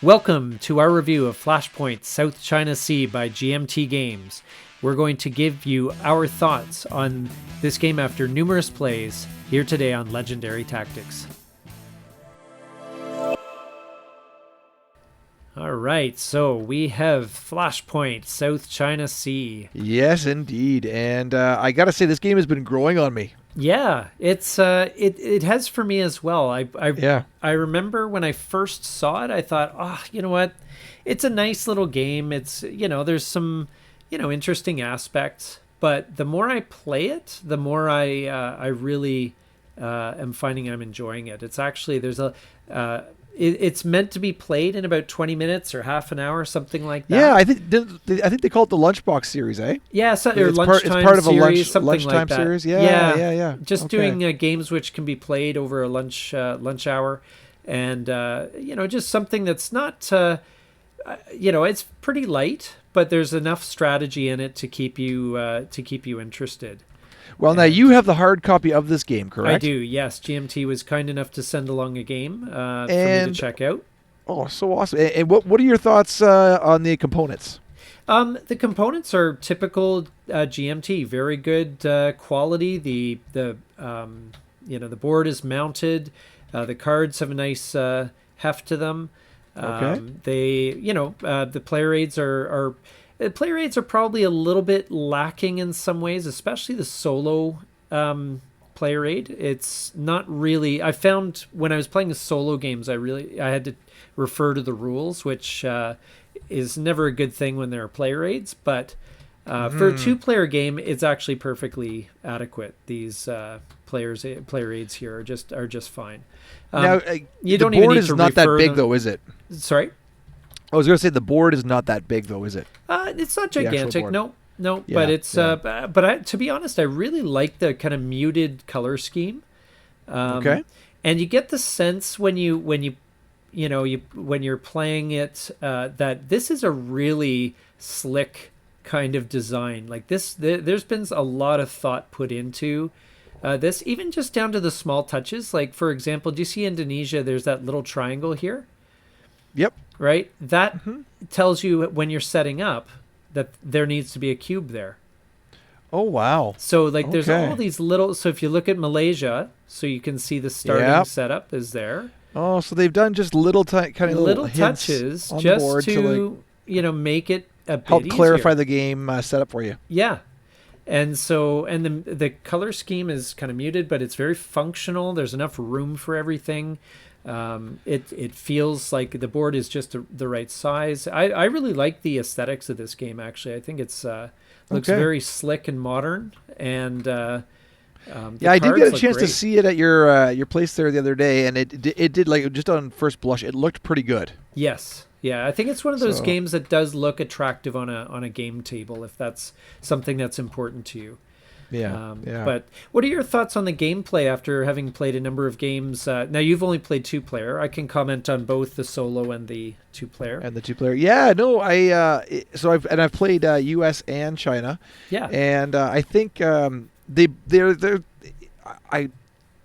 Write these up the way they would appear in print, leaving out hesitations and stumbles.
Welcome to our review of Flashpoint South China Sea by GMT Games. We're going to give you our thoughts on this game after numerous plays here today on Legendary Tactics. All right, so we have Flashpoint South China Sea. Yes, indeed. And I got to say, this game has been growing on me. Yeah, it's it has for me as well. I remember when I first saw it, I thought, you know what? It's a nice little game. It's, there's some, interesting aspects, but the more I play it, the more I really am finding I'm enjoying it. It's actually it's meant to be played in about 20 minutes or half an hour, something like that. Yeah, I think they call it the Lunchbox series, eh? Yeah, or it's lunchtime part of a series, something lunchtime like that. Series. Yeah. Just okay. doing games which can be played over a lunch hour, and just something that's not, it's pretty light, but there's enough strategy in it to keep you interested. Well, now you have the hard copy of this game, correct? I do, yes. GMT was kind enough to send along a game for me to check out. Oh, so awesome. And what are your thoughts on the components? The components are typical GMT, very good quality. The board is mounted. The cards have a nice heft to them. Okay. The player aids are player aids are probably a little bit lacking in some ways, especially the solo player aid. It's not really. I found when I was playing the solo games, I had to refer to the rules, which is never a good thing when there are player aids. But for a 2-player game, it's actually perfectly adequate. These player aids here are just fine. Now, you don't the even board need is to not that refer big, them. though, is it? Sorry. I was going to say the board is not that big, though, is it? It's not gigantic. No. Yeah, but it's to be honest, I really like the kind of muted color scheme. Okay. And you get the sense when you're playing it that this is a really slick kind of design. Like this, there's been a lot of thought put into this, even just down to the small touches. Like, for example, do you see Indonesia? There's that little triangle here. Yep. Right? That tells you when you're setting up that there needs to be a cube there. Oh, wow. So, there's all these little... So, if you look at Malaysia, so you can see the starting setup is there. Oh, so they've done just little touches just to make it a bit help clarify easier. The game setup for you. Yeah. And so, and the color scheme is kind of muted, but it's very functional. There's enough room for everything. It feels like the board is just the right size. I really like the aesthetics of this game, actually. I think it's looks very slick and modern. And I did get a chance to see it at your place there the other day, and it did, like, just on first blush, it looked pretty good. Yes. Yeah, I think it's one of those games that does look attractive on a game table, if that's something that's important to you. Yeah. But what are your thoughts on the gameplay after having played a number of games? Now, you've only played 2-player. I can comment on both the solo and the 2-player. Yeah, no, I've played U.S. and China. Yeah. And I think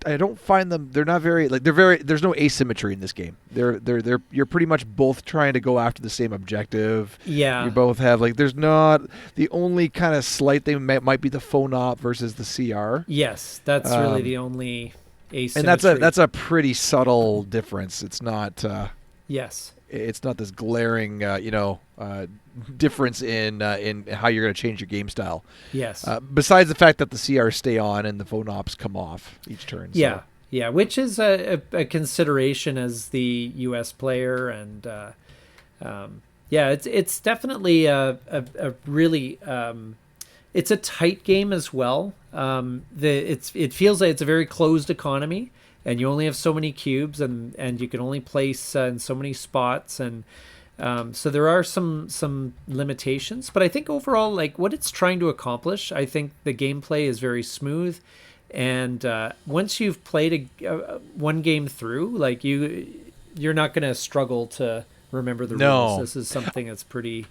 I don't find them. They're not very There's no asymmetry in this game. You're pretty much both trying to go after the same objective. Yeah. You both have there's not the only kind of slight thing might be the phone op versus the CR. Yes, that's really the only asymmetry. And that's a pretty subtle difference. It's not. Yes. It's not this glaring, difference in how you're going to change your game style. Yes. Besides the fact that the CRs stay on and the phone ops come off each turn. Yeah. So. Yeah, which is a consideration as the U.S. player, and it's definitely a really it's a tight game as well. It feels like it's a very closed economy. And you only have so many cubes, and you can only place in so many spots, and so there are some limitations. But I think overall, like, what it's trying to accomplish, I think the gameplay is very smooth. And once you've played one game through, like you're not going to struggle to remember the rules. This is something that's pretty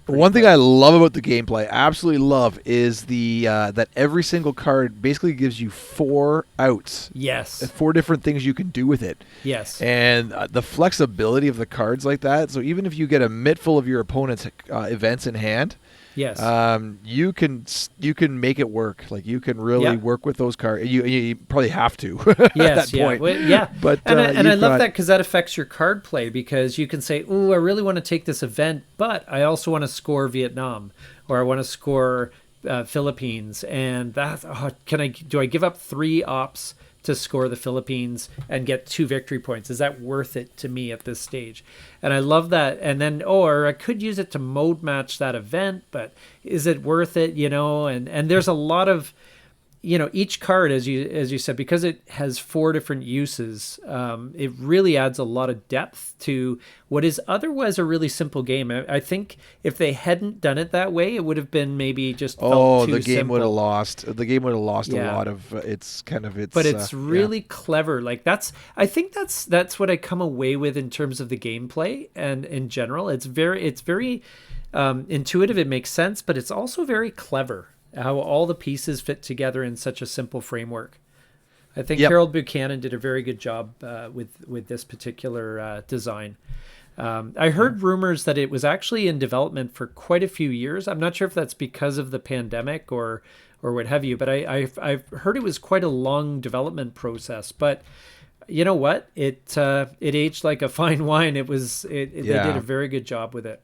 One thing I love about the gameplay, absolutely love, is the that every single card basically gives you 4 outs. Yes. 4 different things you can do with it. Yes. And the flexibility of the cards like that. So even if you get a mitt full of your opponent's events in hand, yes, you can make it work. Like you can really work with those cards. You probably have to at that point. Well, yeah. But and I love that because that affects your card play, because you can say, "Ooh, I really want to take this event, but I also want to score Vietnam, or I want to score Philippines, and that do I give up 3 ops to score the Philippines and get 2 victory points? Is that worth it to me at this stage?" And I love that. And then, or I could use it to mode match that event, but is it worth it? And there's a lot of, each card, as you said, because it has 4 different uses, it really adds a lot of depth to what is otherwise a really simple game. I think if they hadn't done it that way, it would have been maybe just felt too the game simple. would have lost. The game would have lost a lot of its. But it's really clever. Like I think that's what I come away with in terms of the gameplay, and in general, it's very intuitive. It makes sense, but it's also very clever how all the pieces fit together in such a simple framework. I think Harold Buchanan did a very good job with this particular design. I heard rumors that it was actually in development for quite a few years. I'm not sure if that's because of the pandemic or what have you, but I've heard it was quite a long development process. But you know what? It aged like a fine wine. They did a very good job with it.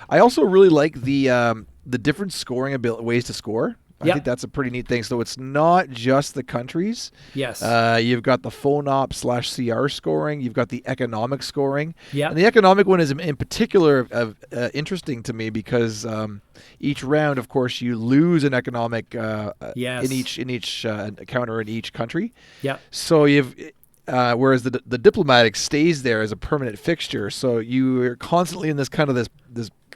I also really like the different scoring ways to score. I think that's a pretty neat thing. So it's not just the countries. Yes. You've got the phone op /CR scoring. You've got the economic scoring. Yeah. And the economic one is in particular interesting to me because each round, of course, you lose an economic in each counter in each country. Yeah. So whereas the diplomatic stays there as a permanent fixture. So you're constantly in this kind of this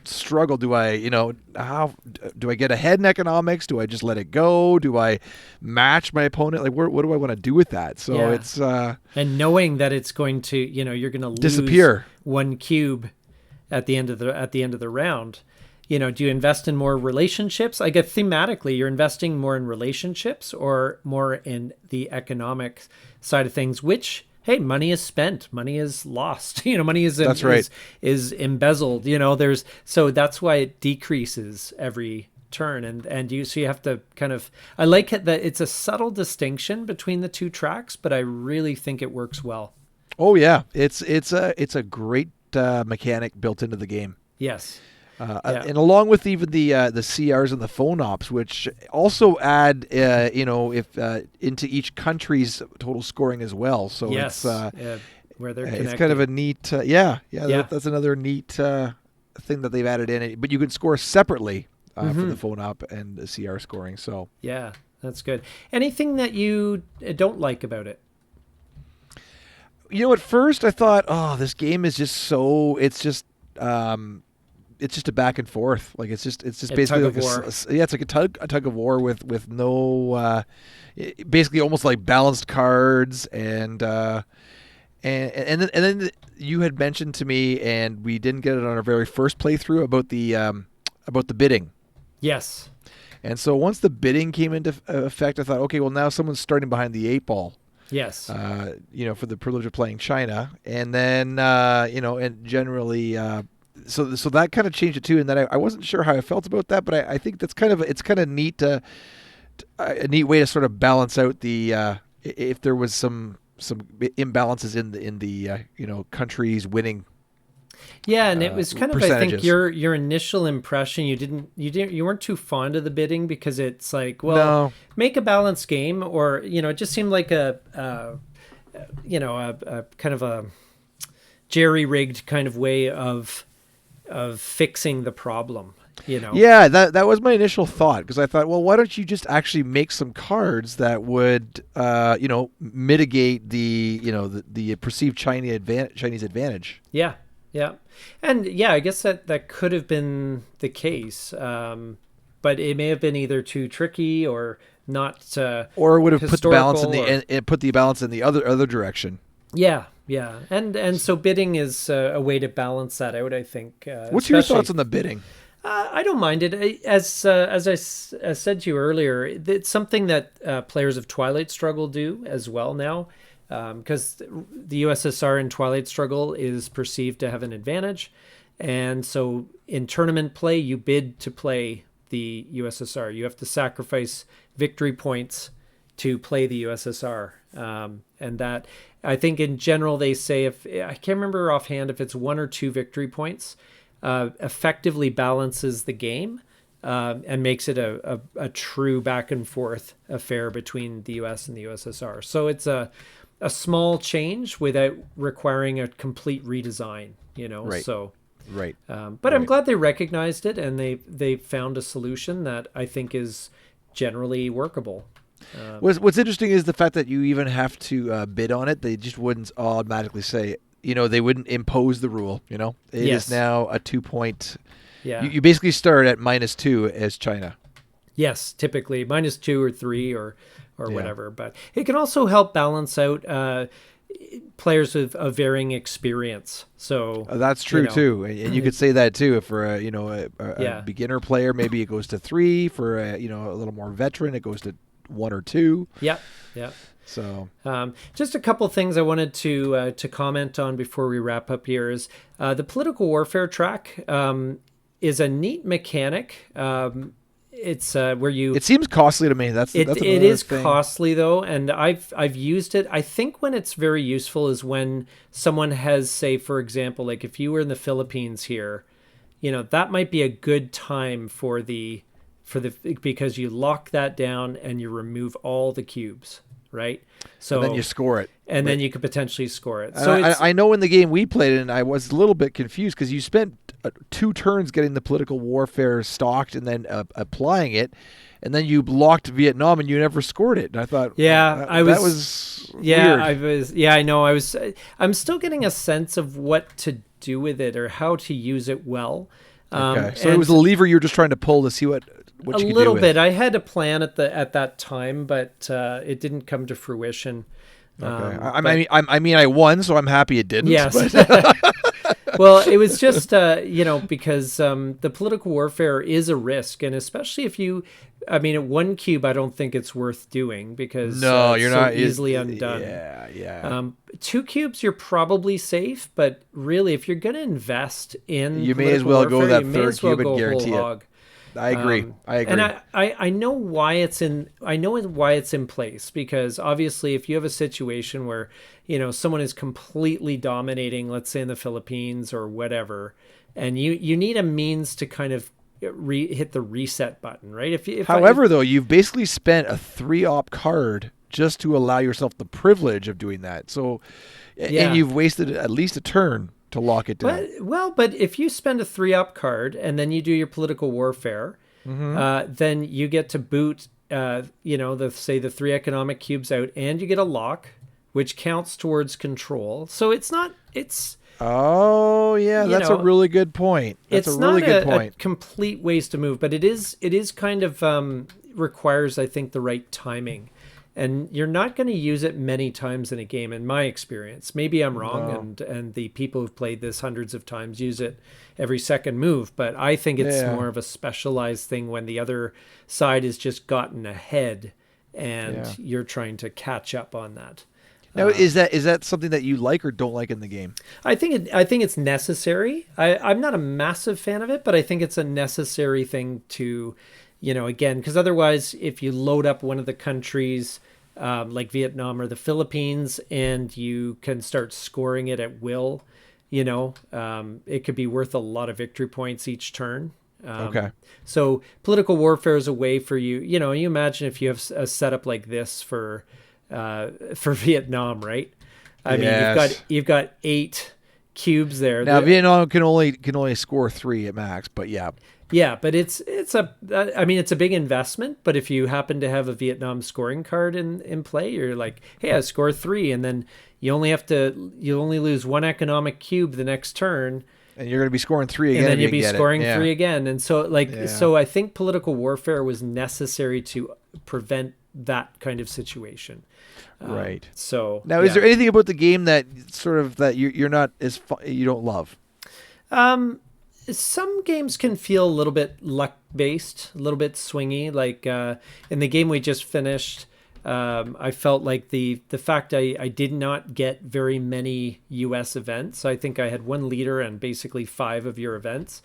struggle. Do I get ahead in economics? Do I just let it go? Do I match my opponent? Like, what do I want to do with that? So it's and knowing that it's going to, you're going to lose disappear 1 cube at the end of the round. Do you invest in more relationships? I guess thematically, you're investing more in relationships or more in the economic side of things, which, hey, money is spent, money is lost, money is is embezzled, so that's why it decreases every turn, and you have to kind of, I like it that it's a subtle distinction between the 2 tracks, but I really think it works well. Oh yeah, it's a great mechanic built into the game. Yes. And along with even the CRs and the phone ops, which also add into each country's total scoring as well. So it's where they're connected. It's kind of a neat that's another neat thing that they've added in it. But you can score separately for the phone op and the CR scoring. So yeah, that's good. Anything that you don't like about it? At first I thought, this game is just so it's just a back and forth. Like it's just basically like it's like a tug of war with no basically almost like balanced cards and then you had mentioned to me, and we didn't get it on our very first playthrough, about the bidding. Yes. And so once the bidding came into effect, I thought, okay, well now someone's starting behind the 8 ball. Yes. For the privilege of playing China, and then and generally. So that kind of changed it too, and then I wasn't sure how I felt about that, but I think that's kind of neat a neat way to sort of balance out the if there was some imbalances in the countries winning. Yeah, and it was kind of, I think, your initial impression. You weren't too fond of the bidding because it's like, make a balanced game, or it just seemed like a kind of a jerry-rigged kind of way of fixing the problem, Yeah, that was my initial thought, because I thought, well, why don't you just actually make some cards that would, mitigate the perceived Chinese advantage. Yeah, yeah, and I guess that could have been the case, but it may have been either too tricky or not, or it would have put the balance in the other direction. Yeah. Yeah, and so bidding is a way to balance that out, I think. What's your thoughts on the bidding? I don't mind it. As I said to you earlier, it's something that players of Twilight Struggle do as well now, because the USSR in Twilight Struggle is perceived to have an advantage, and so in tournament play, you bid to play the USSR. You have to sacrifice victory points to play the USSR, and that I think in general they say, if I can't remember offhand if it's 1 or 2 victory points. Effectively balances the game and makes it a true back and forth affair between the US and the USSR. So it's a small change without requiring a complete redesign, Right. So Right. but I'm glad they recognized it, and they found a solution that I think is generally workable. What's interesting is the fact that you even have to bid on it. They just wouldn't automatically say, they wouldn't impose the rule. It Yes. is now a 2-point. Yeah. You basically start at -2 as China. Yes, typically -2 or 3 or Yeah. whatever. But it can also help balance out players of varying experience. So That's true too, and you could say that too. If for Yeah. a beginner player, maybe it goes to 3. For a little more veteran, it goes to 1 or 2. Yeah, yeah. So Just a couple things I wanted to comment on before we wrap up here is the political warfare track is a neat mechanic. It's where you. it seems costly to me. That's It another is thing. costly though, and I've used it. I think when it's very useful is when someone has, say, for example, like if you were in the Philippines here, that might be a good time for the because you lock that down and you remove all the cubes, right? So And then you score it. and then you could potentially score it. So So it's, I know in the game we played, and I was a little bit confused because you spent 2 turns getting the political warfare stocked and then applying it, and then you locked Vietnam and you never scored it. And I thought, Yeah, that was yeah, weird. I know. I'm still getting a sense of what to do with it or how to use it well. Okay, so it and was a lever you were just trying to pull to see what a you could little do bit. I had a plan at that time, but it didn't come to fruition. Okay, But- I mean, I won, so I'm happy it didn't. Yes. but- Well, it was just, because the political warfare is a risk. And especially if at 1 cube, I don't think it's worth doing because no, it's you're so not easily undone. Yeah. 2 cubes, you're probably safe. But really, if you're going to invest in You may as political well go warfare, that you may third as well cube and go guarantee whole it. hog. I agree. I agree. And I know why it's in. I know why it's in place because obviously, if you have a situation where someone is completely dominating, let's say in the Philippines or whatever, and you need a means to kind of hit the reset button, right? However, though, you've basically spent a 3-op card just to allow yourself the privilege of doing that. So, Yeah. and you've wasted at least a turn to lock it down. But if you spend a 3-op card and then you do your political warfare, then you get to boot, the 3 economic cubes out, and you get a lock, which counts towards control. So it's not. It's Oh yeah, that's a really good point. That's it's a really not good a point. complete waste of move, but it is kind of requires, I think, the right timing. And you're not going to use it many times in a game, in my experience. Maybe I'm wrong, and the people who've played this hundreds of times use it every second move. But I think it's more of a specialized thing when the other side has just gotten ahead, and you're trying to catch up on that. Now, is that something that you like or don't like in the game? I think it's necessary. I'm not a massive fan of it, but I think it's a necessary thing to, again, because otherwise, if you load up one of the countries like Vietnam or the Philippines and you can start scoring it at will, it could be worth a lot of victory points each turn. Okay. So political warfare is a way for you. You imagine if you have a setup like this for Vietnam, right? I mean, you've got 8 cubes there. Now Vietnam can only score 3 at max, but yeah. Yeah, but it's a big investment. But if you happen to have a Vietnam scoring card in play, you're like, hey, I score 3, and then you only lose 1 economic cube the next turn. And you're going to be scoring 3 again. And then you'll be scoring 3 Yeah. again. And so so I think political warfare was necessary to prevent that kind of situation. Right. So now, is there anything about the game that sort of that you're not you don't love? Some games can feel a little bit luck based, a little bit swingy. Like in the game we just finished, I felt like the fact I did not get very many U.S. events. I think I had one leader and basically 5 of your events.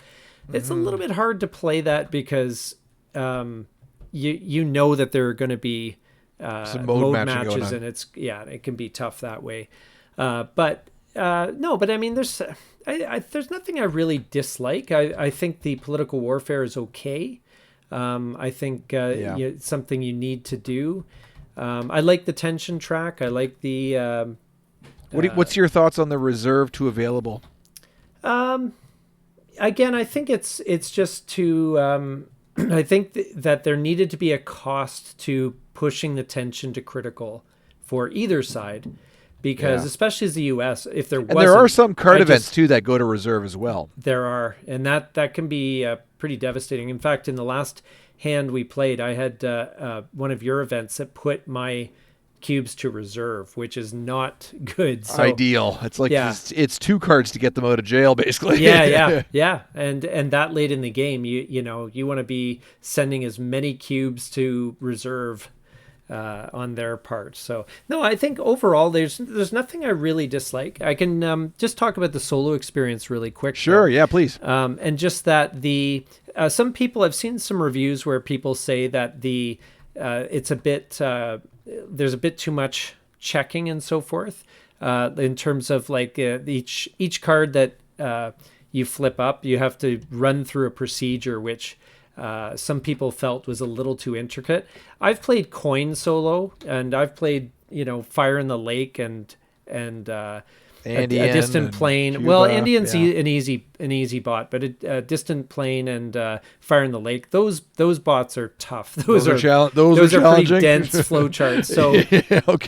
It's a little bit hard to play that because you know that there are going to be Some mode matching going matches, on. and it can be tough that way. But no, but I mean, there's nothing I really dislike. I think the political warfare is okay. I think it's something you need to do. I like the tension track. I like the. What's your thoughts on the reserve to available? Again, I think it's just to. I think that there needed to be a cost to pushing the tension to critical for either side, because especially as the U.S., if there wasn't, And there are some card events too that go to reserve as well. There are, and that can be pretty devastating. In fact, in the last hand we played, I had one of your events that put my cubes to reserve, which is not good. So, ideal. It's like it's 2 cards to get them out of jail, basically. yeah. And that late in the game, you want to be sending as many cubes to reserve on their part. So no, I think overall there's nothing I really dislike. I can just talk about the solo experience really quick. Sure, though. yeah, please. And just that some people, I've seen some reviews where people say that it's a bit there's a bit too much checking and so forth in terms of like each card that you flip up, you have to run through a procedure which some people felt was a little too intricate. I've played coin solo, and I've played Fire in the Lake and a distant plane. Cuba, well, Andean's an easy bot, but a distant plane and Fire in the Lake, those bots are tough. Those are pretty dense flowcharts. So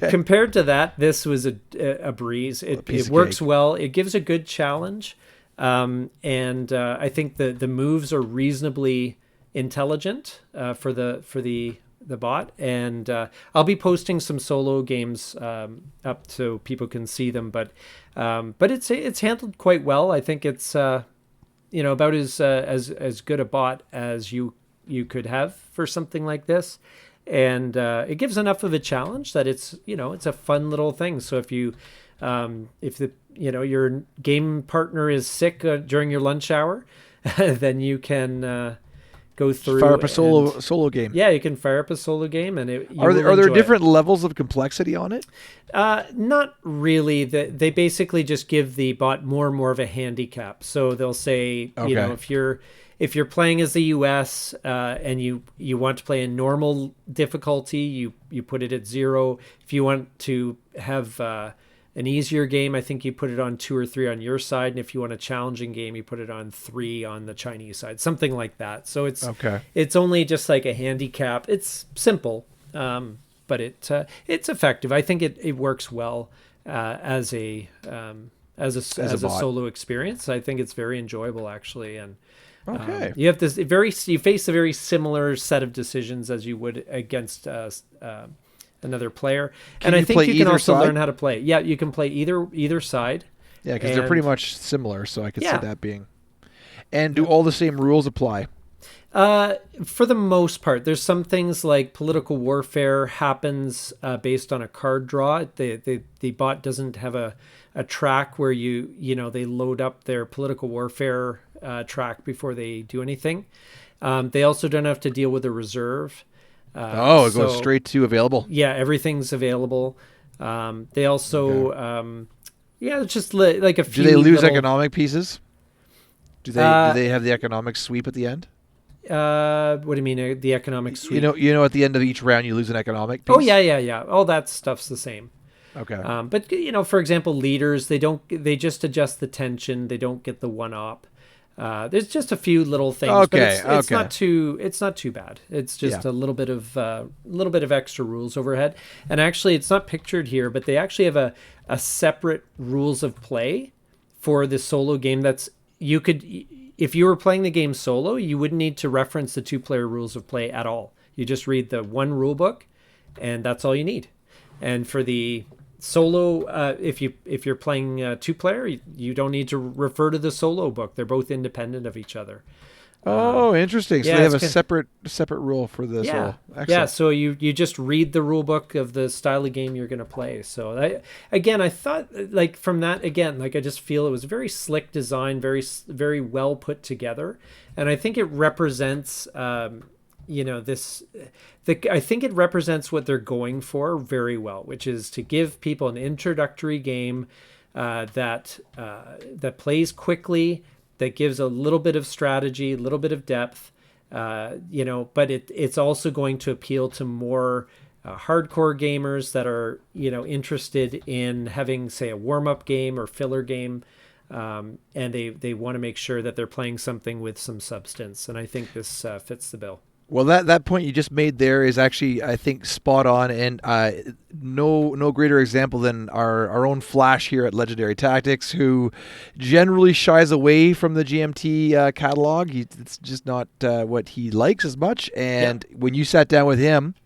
compared to that, this was a breeze. It works well. It gives a good challenge, and I think the moves are reasonably intelligent for the bot, and I'll be posting some solo games up so people can see them, but it's handled quite well. I think it's about as good a bot as you could have for something like this, and it gives enough of a challenge that it's a fun little thing. So if your game partner is sick during your lunch hour, then you can go through. Fire up a solo game. Yeah, you can fire up a solo game, and are there different levels of complexity on it? Not really. They basically just give the bot more and more of a handicap. So they'll say, if you're playing as the US and you want to play in normal difficulty, you put it at 0. If you want to have an easier game, I think you put it on 2 or 3 on your side, and if you want a challenging game, you put it on 3 on the Chinese side, something like that. So it's only just like a handicap. It's simple, but it's effective. I think it works well as a solo experience. I think it's very enjoyable, actually, and you have this you face a very similar set of decisions as you would against another player. And I think you can also learn how to play. Yeah, you can play either side. Yeah, because they're pretty much similar, so I could see that being. And do all the same rules apply? For the most part, there's some things like political warfare happens based on a card draw. The bot doesn't have a track where they load up their political warfare track before they do anything. They also don't have to deal with a reserve. It goes straight to available. Yeah, everything's available. They also, it's just like a few. Do they lose economic pieces? Do they have the economic sweep at the end? What do you mean the economic sweep? At the end of each round you lose an economic piece. Oh yeah. All that stuff's the same. Okay. But for example, leaders they just adjust the tension. They don't get the one-op. There's just a few little things. Okay, but it's not too bad. It's just a little bit of extra rules overhead. And actually, it's not pictured here, but they actually have a separate rules of play for the solo game. If you were playing the game solo, you wouldn't need to reference the 2-player rules of play at all. You just read the one rule book, and that's all you need. And for the Solo, if you're playing 2 player, you don't need to refer to the solo book. They're both independent of each other. Oh, interesting. So Yeah, they have it's a kind separate rule for the yeah, solo. yeah. Excellent. So you just read the rule book of the style of game you're going to play. So I thought like from that again, like I just feel it was very slick design, very well put together, and I think it represents this. I think it represents what they're going for very well, which is to give people an introductory game that plays quickly, that gives a little bit of strategy, a little bit of depth, but it's also going to appeal to more hardcore gamers that are, interested in having, say, a warm-up game or filler game, and they want to make sure that they're playing something with some substance. And I think this fits the bill. Well, that point you just made there is actually, I think, spot on, and no greater example than our own Flash here at Legendary Tactics, who generally shies away from the GMT catalog. It's just not what he likes as much. And when you sat down with him,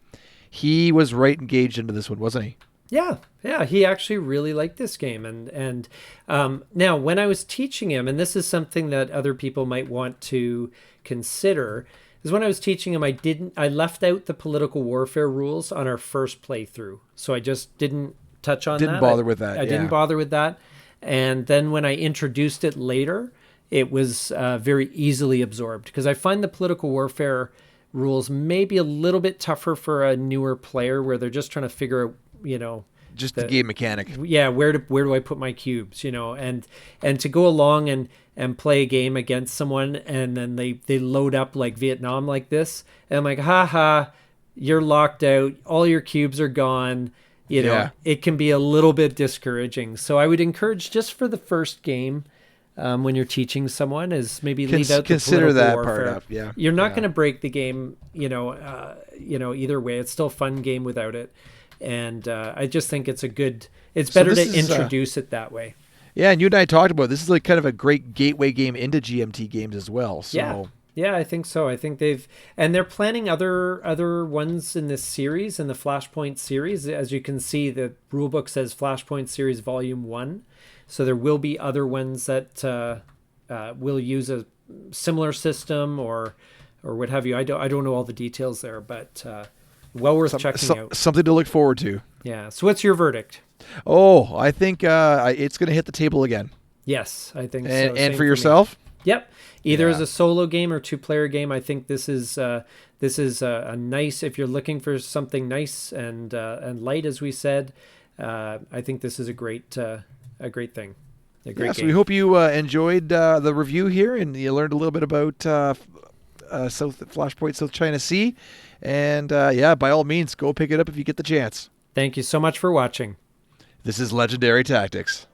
he was right engaged into this one, wasn't he? Yeah, he actually really liked this game, and now when I was teaching him, and this is something that other people might want to consider. Is when I was teaching him, I left out the political warfare rules on our first playthrough. So I just didn't touch on that. Didn't bother with that. I didn't bother with that. And then when I introduced it later, it was very easily absorbed, because I find the political warfare rules maybe a little bit tougher for a newer player, where they're just trying to figure out, just the game mechanic. Yeah, where do I put my cubes, and to go along and play a game against someone, and then they load up like Vietnam like this, and I'm like, haha, you're locked out, all your cubes are gone. It can be a little bit discouraging. So I would encourage, just for the first game, when you're teaching someone, is maybe leave out the consider political that warfare. part up. Yeah, you're not going to break the game, either way. It's still a fun game without it. And I just think it's better to introduce it that way. Yeah, and you and I talked about this is like kind of a great gateway game into GMT games as well. So yeah, I think so. I think they're planning other ones in this series, in the Flashpoint series. As you can see, the rulebook says Flashpoint series Volume 1. So there will be other ones that will use a similar system or what have you. I don't know all the details there, but well worth checking out. Something to look forward to. Yeah. So what's your verdict? Oh, I think it's going to hit the table again. Yes, I think so. And for yourself? Yep. Either as a solo game or 2-player game. I think this is a nice, if you're looking for something nice and light, as we said. I think this is a great thing. A great game. So we hope you enjoyed the review here, and you learned a little bit about Flashpoint South China Sea. And by all means, go pick it up if you get the chance. Thank you so much for watching. This is Legendary Tactics.